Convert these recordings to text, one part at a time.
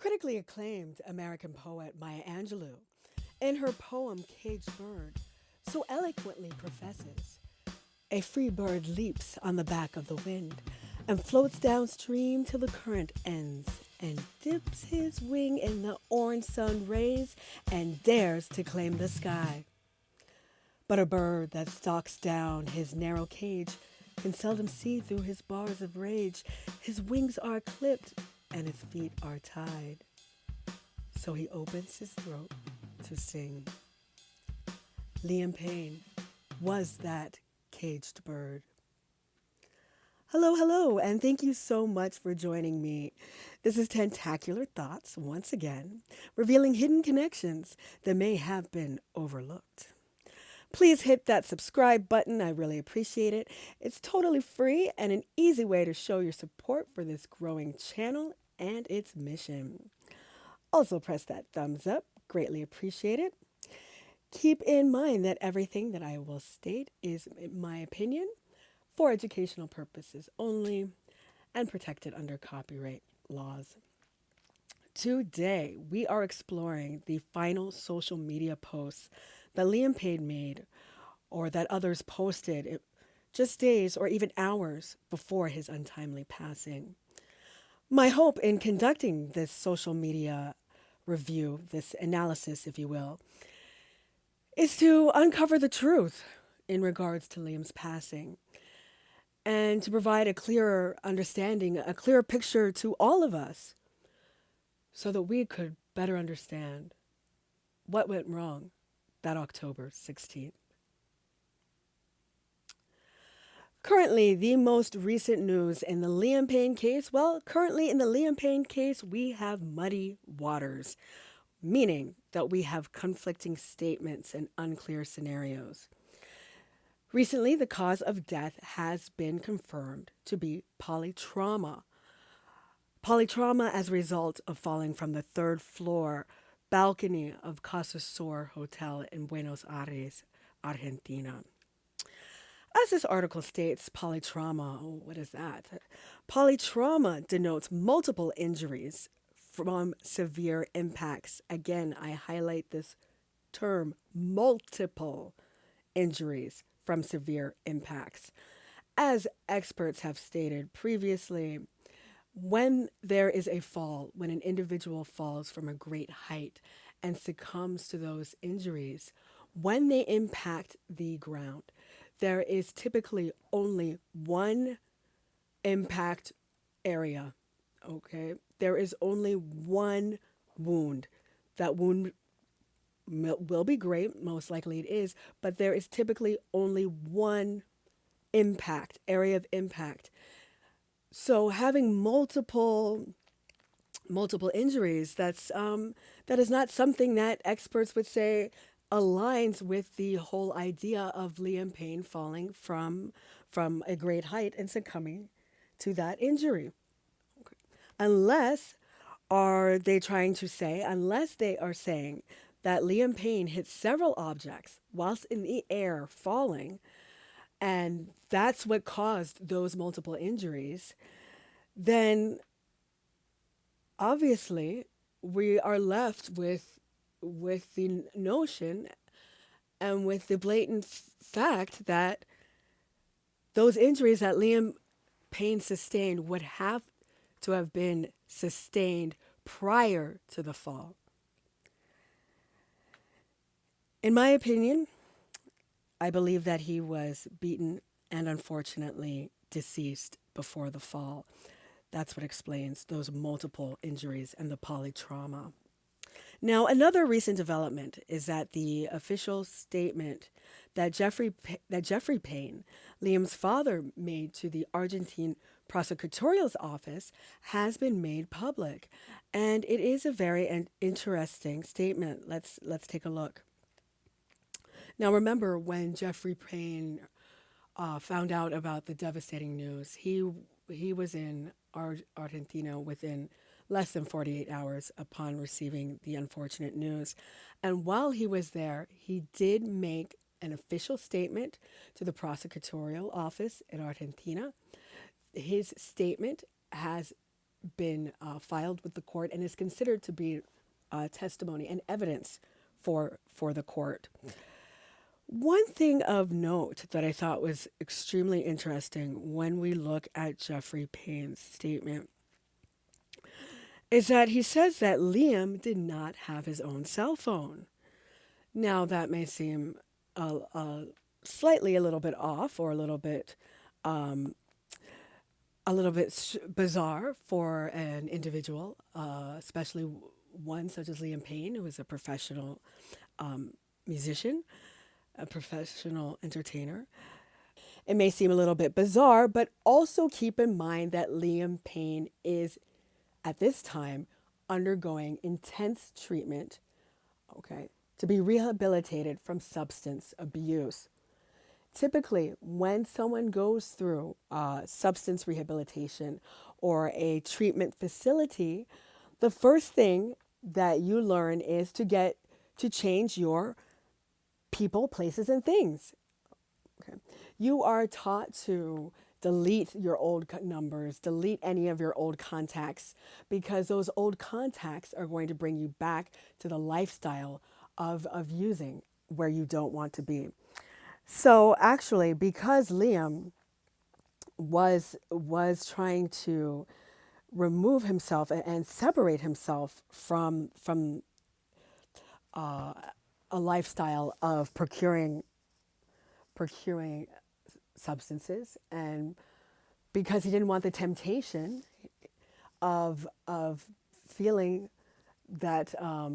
Critically acclaimed American poet Maya Angelou, in her poem Caged Bird, so eloquently professes a free bird leaps on the back of the wind and floats downstream till the current ends and dips his wing in the orange sun rays and dares to claim the sky. But a bird that stalks down his narrow cage can seldom see through his bars of rage. His wings are clipped and his feet are tied. So he opens his throat to sing. Liam Payne was that caged bird. Hello, hello, and thank you so much for joining me. This is Tentacular Thoughts, once again, revealing hidden connections that may have been overlooked. Please hit that subscribe button. I really appreciate it. It's totally free and an easy way to show your support for this growing channel and its mission. Also, press that thumbs up. Greatly appreciate it. Keep in mind that everything that I will state is my opinion for educational purposes only and protected under copyright laws. Today, we are exploring the final social media posts that Liam Payne made or that others posted just days or even hours before his untimely passing. My hope in conducting this social media review, this analysis, if you will, is to uncover the truth in regards to Liam's passing and to provide a clearer understanding, a clearer picture to all of us so that we could better understand what went wrong that October 16th. Currently, the most recent news in the Liam Payne case, currently in the Liam Payne case, we have muddy waters, meaning that we have conflicting statements and unclear scenarios. Recently, the cause of death has been confirmed to be polytrauma. Polytrauma as a result of falling from the third floor balcony of Casa Sur Hotel in Buenos Aires, Argentina. As this article states, polytrauma, what is that? Polytrauma denotes multiple injuries from severe impacts. Again, I highlight this term, multiple injuries from severe impacts. As experts have stated previously, when there is a fall, when an individual falls from a great height and succumbs to those injuries, when they impact the ground, there is typically only one impact area, okay? There is only one wound. That wound will be great, most likely it is, but there is typically only one area of impact. So having multiple injuries, that is not something that experts would say aligns with the whole idea of Liam Payne falling from a great height and succumbing to that injury. Okay. Unless they are saying that Liam Payne hit several objects whilst in the air falling, and that's what caused those multiple injuries, then obviously we are left with the notion and with the blatant fact that those injuries that Liam Payne sustained would have to have been sustained prior to the fall. In my opinion, I believe that he was beaten and unfortunately deceased before the fall. That's what explains those multiple injuries and the polytrauma. Now, another recent development is that the official statement that Jeffrey Payne, Liam's father, made to the Argentine prosecutorial's office has been made public, and it is a very interesting statement. Let's take a look. Now, remember when Jeffrey Payne found out about the devastating news, he was in Argentina within less than 48 hours upon receiving the unfortunate news. And while he was there, he did make an official statement to the prosecutorial office in Argentina. His statement has been filed with the court and is considered to be testimony and evidence for the court. One thing of note that I thought was extremely interesting when we look at Jeffrey Payne's statement is that he says that Liam did not have his own cell phone. Now, that may seem slightly a little bit off or a little bit bizarre for an individual, especially one such as Liam Payne, who is a professional musician, a professional entertainer. It may seem a little bit bizarre, but also keep in mind that Liam Payne is, at this time, undergoing intense treatment, okay, to be rehabilitated from substance abuse. Typically, when someone goes through substance rehabilitation or a treatment facility, the first thing that you learn is to change your people, places, and things. Okay. You are taught to delete your old numbers, delete any of your old contacts, because those old contacts are going to bring you back to the lifestyle of using where you don't want to be. So actually, because Liam was trying to remove himself and separate himself from a lifestyle of procuring substances, and because he didn't want the temptation of feeling that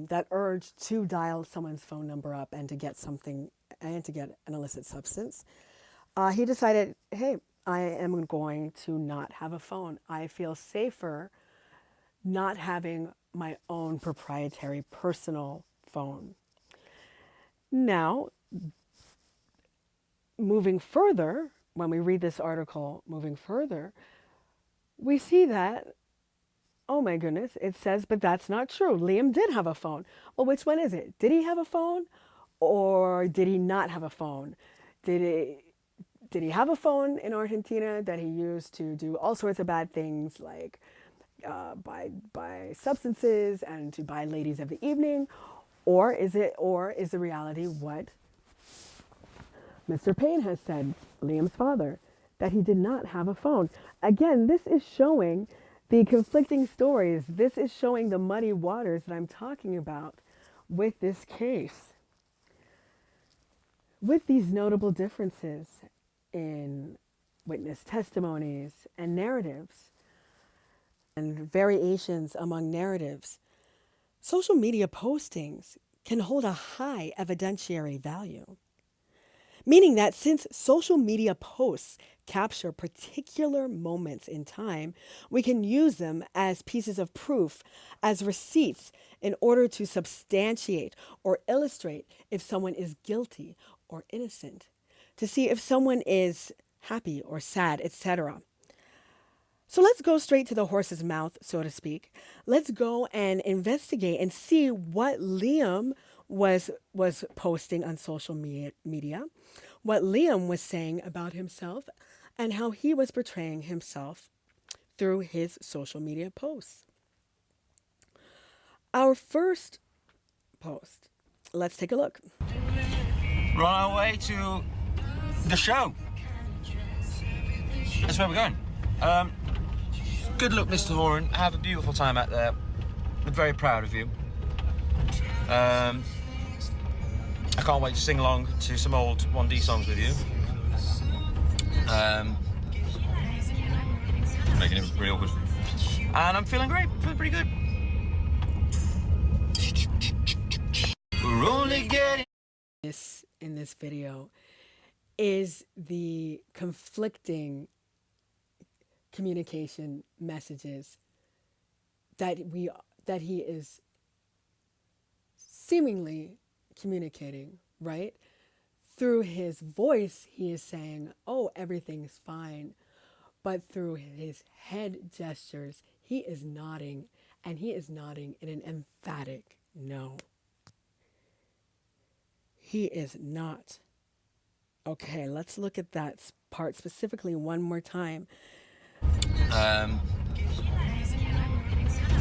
that urge to dial someone's phone number up and to get something and to get an illicit substance, he decided, hey, I am going to not have a phone. I feel safer not having my own proprietary personal phone. Now, moving further, when we read this article moving further, we see that, oh my goodness, it says, but that's not true. Liam did have a phone. Well, which one is it? Did he have a phone or did he not have a phone? Did he have a phone in Argentina that he used to do all sorts of bad things, like buy substances and to buy ladies of the evening? Or is the reality what Mr. Payne has said, Liam's father, that he did not have a phone? Again, this is showing the conflicting stories. This is showing the muddy waters that I'm talking about with this case. With these notable differences in witness testimonies and narratives, and variations among narratives, social media postings can hold a high evidentiary value. Meaning that since social media posts capture particular moments in time, we can use them as pieces of proof, as receipts, in order to substantiate or illustrate if someone is guilty or innocent, to see if someone is happy or sad, etc. So let's go straight to the horse's mouth, so to speak. Let's go and investigate and see what Liam was posting on social media, what Liam was saying about himself, and how he was portraying himself through his social media posts. Our first post, let's take a look. We're on our way to the show. That's where we're going. Good luck, Mr. Horan. Have a beautiful time out there. I'm very proud of you. I can't wait to sing along to some old 1D songs with you. Making it real good. And I'm feeling great. Feeling pretty good. We're only getting... In this video is the conflicting communication messages that he is seemingly communicating, right? Through his voice, he is saying, oh, everything's fine. But through his head gestures, he is nodding, and he is nodding in an emphatic no. He is not. Okay, let's look at that part specifically one more time.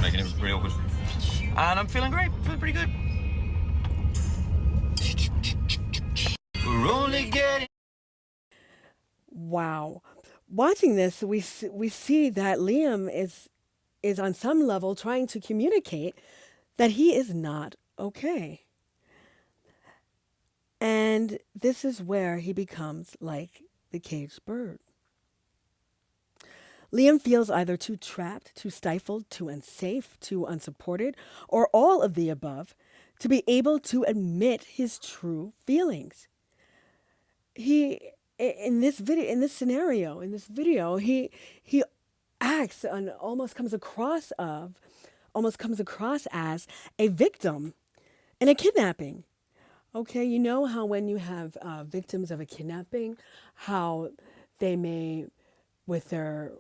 making it real good. And I'm feeling great, feeling pretty good. We're only getting... Wow. Watching this, we see that Liam is on some level trying to communicate that he is not okay. And this is where he becomes like the caged bird. Liam feels either too trapped, too stifled, too unsafe, too unsupported, or all of the above to be able to admit his true feelings. He in this scenario, in this video, he acts and almost comes across as a victim in a kidnapping. Okay, you know how when you have victims of a kidnapping, how they may, with their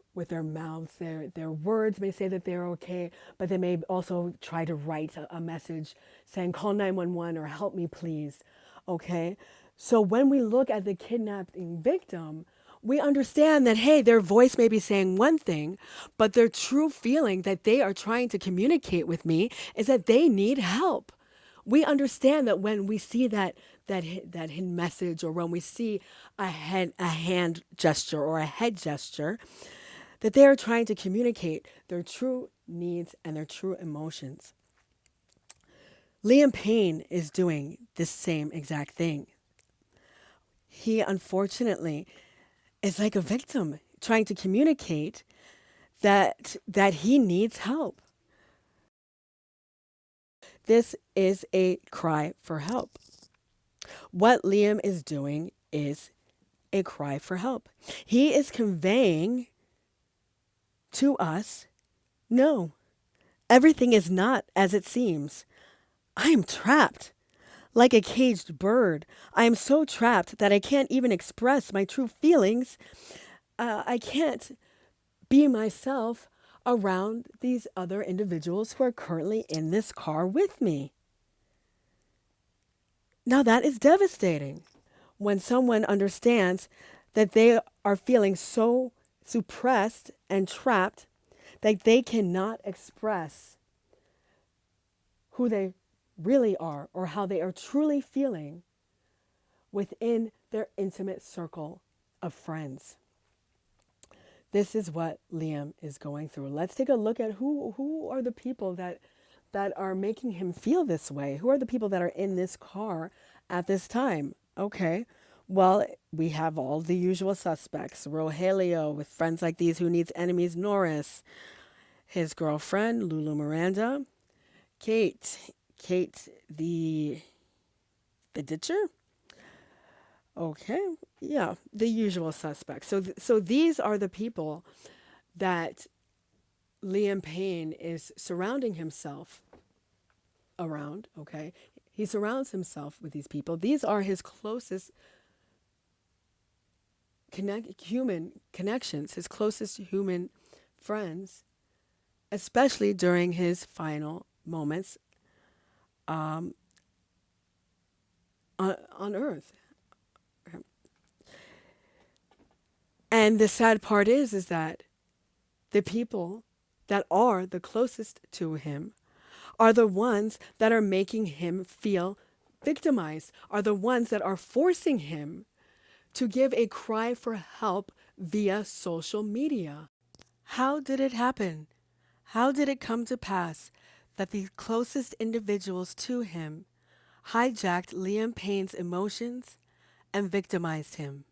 mouths, their words may say that they're okay, but they may also try to write a message saying call 911 or help me please. Okay, so when we look at the kidnapping victim, we understand that hey, their voice may be saying one thing, but their true feeling that they are trying to communicate with me is that they need help. We understand that when we see that hidden message, or when we see a hand gesture or a head gesture, that they are trying to communicate their true needs and their true emotions. Liam Payne is doing this same exact thing. He unfortunately is like a victim trying to communicate that he needs help. This is a cry for help. What Liam is doing is a cry for help. He is conveying to us, no, everything is not as it seems. I am trapped like a caged bird. I am so trapped that I can't even express my true feelings. I can't be myself around these other individuals who are currently in this car with me. Now that is devastating when someone understands that they are feeling so suppressed and trapped that they cannot express who they really are or how they are truly feeling within their intimate circle of friends. This is what Liam is going through. Let's take a look at who are the people that are making him feel this way. Who are the people that are in this car at this time? Okay. Well, we have all the usual suspects. Rogelio with Friends Like These Who Needs Enemies, Norris. His girlfriend, Lulu Miranda. Kate the ditcher. Okay, yeah, the usual suspects. So these are the people that Liam Payne is surrounding himself around. Okay, he surrounds himself with these people. These are his closest human connections, his closest human friends, especially during his final moments on Earth. And the sad part is that the people that are the closest to him are the ones that are making him feel victimized, are the ones that are forcing him to give a cry for help via social media. How did it happen? How did it come to pass that the closest individuals to him hijacked Liam Payne's emotions and victimized him?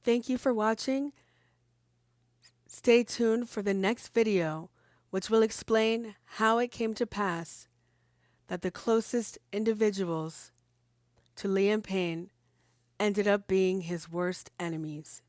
Thank you for watching. Stay tuned for the next video, which will explain how it came to pass that the closest individuals to Liam Payne ended up being his worst enemies.